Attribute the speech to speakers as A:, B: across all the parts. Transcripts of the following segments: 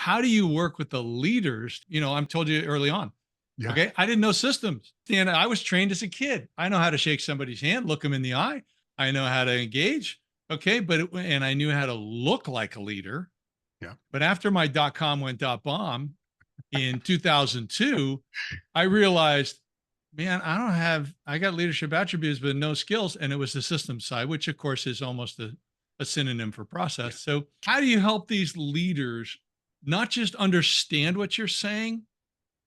A: how do you work with the leaders? I'm told you early on.
B: Yeah.
A: Okay. I didn't know systems. And I was trained as a kid. I know how to shake somebody's hand, look them in the eye. I know how to engage. Okay. And I knew how to look like a leader.
B: Yeah.
A: But after my .com went .bomb in 2002, I realized, man, I got leadership attributes, but no skills. And it was the system side, which of course is almost a synonym for process. So how do you help these leaders not just understand what you're saying,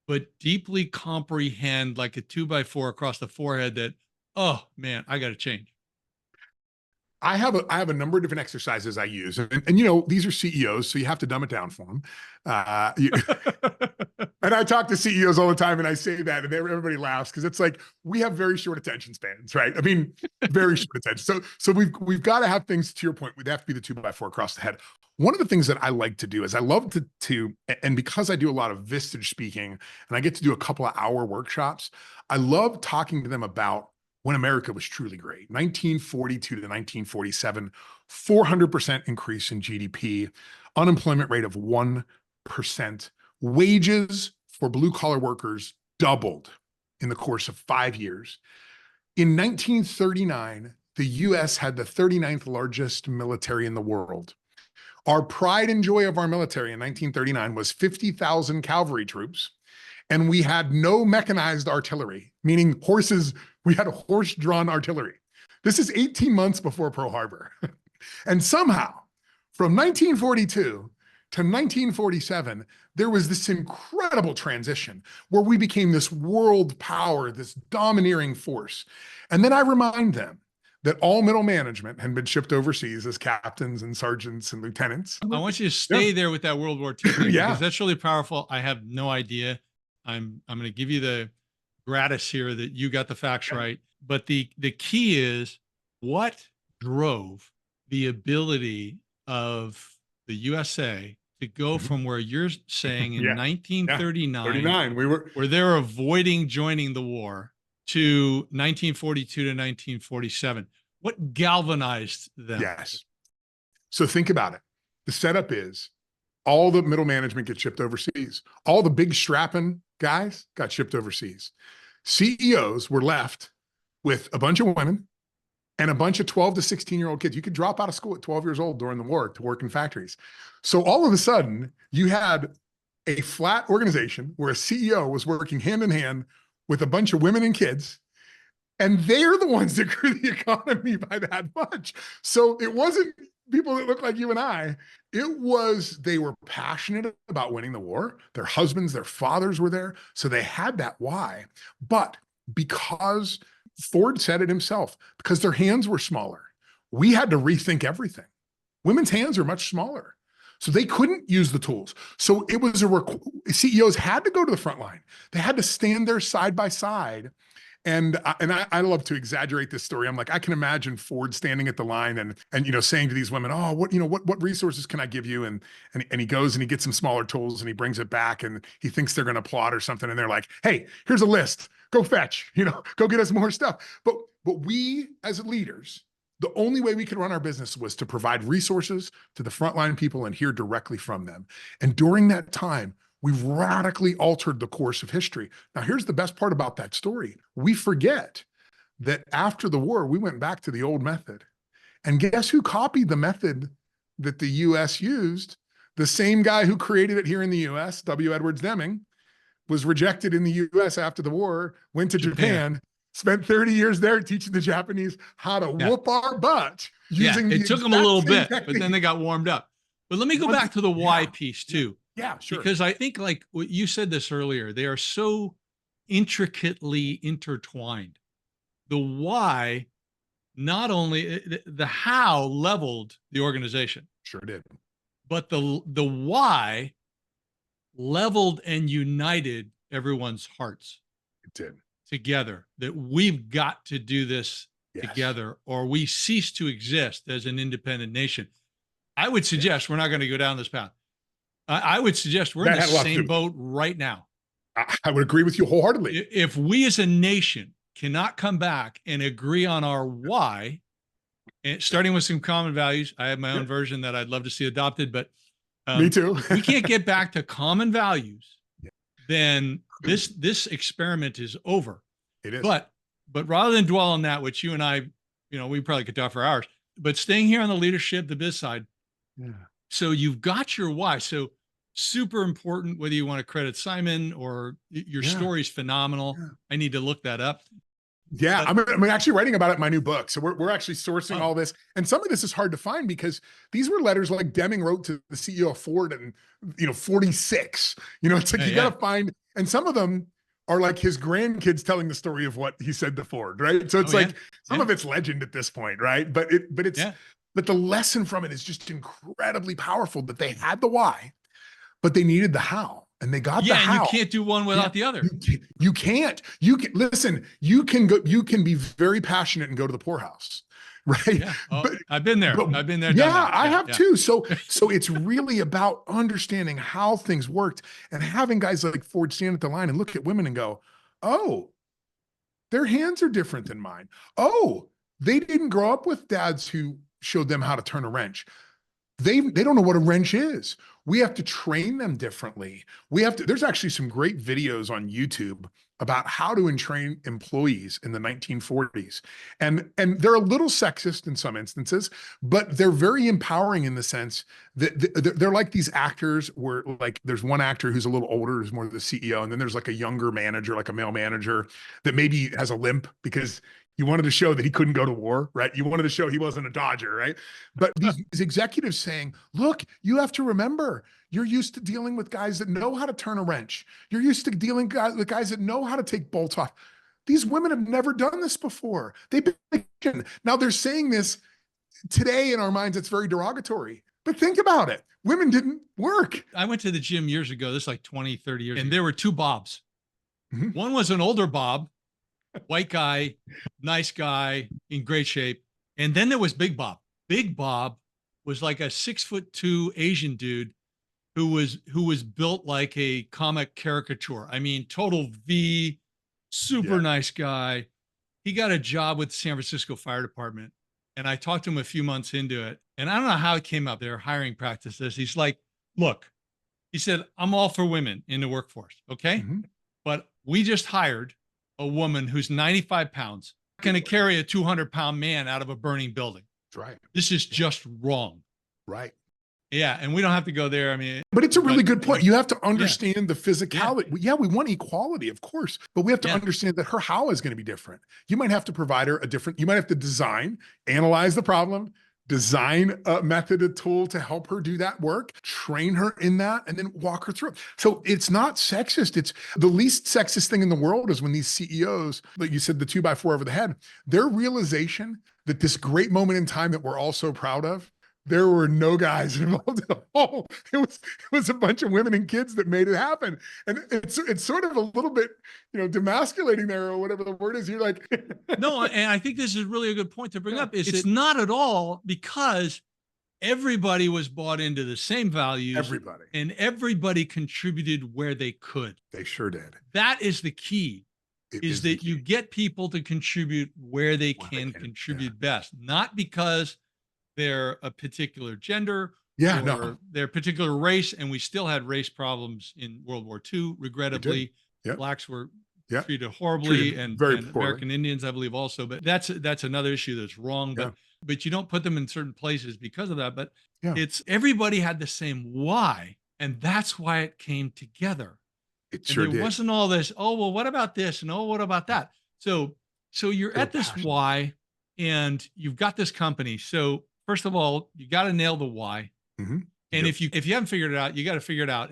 A: but deeply comprehend like a 2x4 across the forehead that, oh man, I got to change?
B: I have a number of different exercises I use, and these are CEOs, so you have to dumb it down for them. And I talk to CEOs all the time, and I say that, and everybody laughs because it's like we have very short attention spans, right? I mean, very short attention. So we've got to have things. To your point, we'd have to be the 2x4 across the head. One of the things that I like to do is I love to and because I do a lot of Vistage speaking, and I get to do a couple of hour workshops, I love talking to them about when America was truly great. 1942 to 1947, 400% increase in GDP, unemployment rate of 1%, wages for blue collar workers doubled in the course of 5 years. In 1939, the US had the 39th largest military in the world. Our pride and joy of our military in 1939 was 50,000 cavalry troops, and we had no mechanized artillery, meaning horses. We had horse-drawn artillery. This is 18 months before Pearl Harbor. And somehow, from 1942 to 1947, there was this incredible transition where we became this world power, this domineering force. And then I remind them that all middle management had been shipped overseas as captains and sergeants and lieutenants.
A: I want you to stay there with that World War II thing, because that's really powerful. I have no idea. I'm going to give you the gratis here that you got the facts right. But the key is, what drove the ability of the USA to go from where you're saying in 1939, where they're avoiding joining the war, to 1942 to 1947? What galvanized them?
B: Yes. So think about it. The setup is all the middle management gets shipped overseas. All the big strapping guys got shipped overseas. CEOs were left with a bunch of women and a bunch of 12 to 16-year-old kids. You could drop out of school at 12 years old during the war to work in factories. So all of a sudden, you had a flat organization where a CEO was working hand in hand with a bunch of women and kids, and they're the ones that grew the economy by that much. So it wasn't people that look like you and I. It was, they were passionate about winning the war. Their husbands, their fathers were there. So they had that why. But because Ford said it himself, because their hands were smaller, we had to rethink everything. Women's hands are much smaller, so they couldn't use the tools. So it was CEOs had to go to the front line. They had to stand there side by side. And I love to exaggerate this story. I'm like, I can imagine Ford standing at the line and saying to these women, oh, what resources can I give you? And he goes and he gets some smaller tools and he brings it back and he thinks they're going to applaud or something. And they're like, hey, here's a list. Go fetch, go get us more stuff. But we as leaders, the only way we could run our business was to provide resources to the frontline people and hear directly from them. And during that time, we've radically altered the course of history. Now, here's the best part about that story. We forget that after the war, we went back to the old method. And guess who copied the method that the US used? The same guy who created it here in the US, W. Edwards Deming, was rejected in the US after the war, went to Japan, spent 30 years there teaching the Japanese how to whoop our butt.
A: It took them a little bit, but then they got warmed up. But let me go back to the why piece too.
B: Yeah, sure.
A: Because I think, like what you said this earlier, they are so intricately intertwined. The why, not only the how leveled the organization.
B: Sure did.
A: But the why leveled and united everyone's hearts.
B: It did.
A: Together, that we've got to do this together, or we cease to exist as an independent nation. I would suggest we're not going to go down this path. I would suggest we're in the same boat right now.
B: I would agree with you wholeheartedly.
A: If we as a nation cannot come back and agree on our why, and starting with some common values, I have my own version that I'd love to see adopted, but
B: Me too.
A: We can't get back to common values,
B: Yeah.
A: then this experiment is over.
B: It is.
A: But rather than dwell on that, which you and I, we probably could talk for hours, but staying here on the leadership, the biz side.
B: Yeah.
A: So you've got your why. So super important, whether you want to credit Simon or your story's phenomenal.
B: Yeah.
A: I need to look that up.
B: Yeah, I'm actually writing about it in my new book. So we're actually sourcing all
A: Oh.
B: this. And some of this is hard to find because these were letters like Deming wrote to the CEO of Ford in 46. It's like you got to find, and some of them are like his grandkids telling the story of what he said to Ford, right? So it's some of it's legend at this point, right? But the lesson from it is just incredibly powerful that they had the why, but they needed the how. And they got the how.
A: And you can't do one without the other.
B: You can't. You can listen. You can go. You can be very passionate and go to the poorhouse, right?
A: Yeah. I've been there. I've been there.
B: Yeah, I have too. So it's really about understanding how things worked and having guys like Ford stand at the line and look at women and go, "Oh, their hands are different than mine. Oh, they didn't grow up with dads who showed them how to turn a wrench. They don't know what a wrench is. We have to train them differently. There's actually some great videos on YouTube about how to train employees in the 1940s. And they're a little sexist in some instances, but they're very empowering in the sense that they're like these actors where like there's one actor who's a little older, who's more the CEO. And then there's like a younger manager, like a male manager that maybe has a limp because you wanted to show that he couldn't go to war, right? You wanted to show he wasn't a Dodger, right? But these executives saying, look, you have to remember, you're used to dealing with guys that know how to turn a wrench. You're used to dealing with guys that know how to take bolts off. These women have never done this before. Now they're saying this today in our minds, it's very derogatory. But think about it. Women didn't work.
A: I went to the gym years ago, this is like 20, 30 years, and there were two Bobs.
B: Mm-hmm.
A: One was an older Bob, white guy, nice guy, in great shape. And then there was Big Bob. Big Bob was like a 6'2" Asian dude who was built like a comic caricature. I mean, total V, super nice guy. He got a job with the San Francisco Fire Department. And I talked to him a few months into it. And I don't know how it came up, their hiring practices. He's like, look, he said, I'm all for women in the workforce. Okay.
B: Mm-hmm.
A: But we just hired a woman who's 95 pounds, going to carry a 200-pound man out of a burning building.
B: That's right.
A: This is just wrong.
B: Right.
A: Yeah. And we don't have to go there. I mean,
B: but it's a really good point. You have to understand the physicality. Yeah, we want equality, of course, but we have to understand that her how is going to be different. You might have to provide her you might have to design, analyze the problem, design a method, a tool to help her do that work, train her in that, and then walk her through it. So it's not sexist. It's the least sexist thing in the world is when these CEOs, like you said, the 2x4 over the head, their realization that this great moment in time that we're all so proud of, there were no guys involved at all. It was a bunch of women and kids that made it happen. And it's sort of a little bit, demasculating there or whatever the word is. You're like,
A: no, and I think this is really a good point to bring up. It's not at all because everybody was bought into the same values.
B: Everybody.
A: And everybody contributed where they could.
B: They sure did.
A: That is the key. Is that you get people to contribute where they can contribute best, not because they're a particular gender or their particular race. And we still had race problems in World War II. Regrettably, blacks were treated horribly and American Indians, I believe, also. But that's another issue that's wrong. But you don't put them in certain places because of that. But it's everybody had the same why. And that's why it came together.
B: It sure did.
A: Wasn't all this, oh, well, what about this? And oh, what about that? So you're at this why and you've got this company. So first of all, you got to nail the why.
B: Mm-hmm.
A: And if you haven't figured it out, you got to figure it out.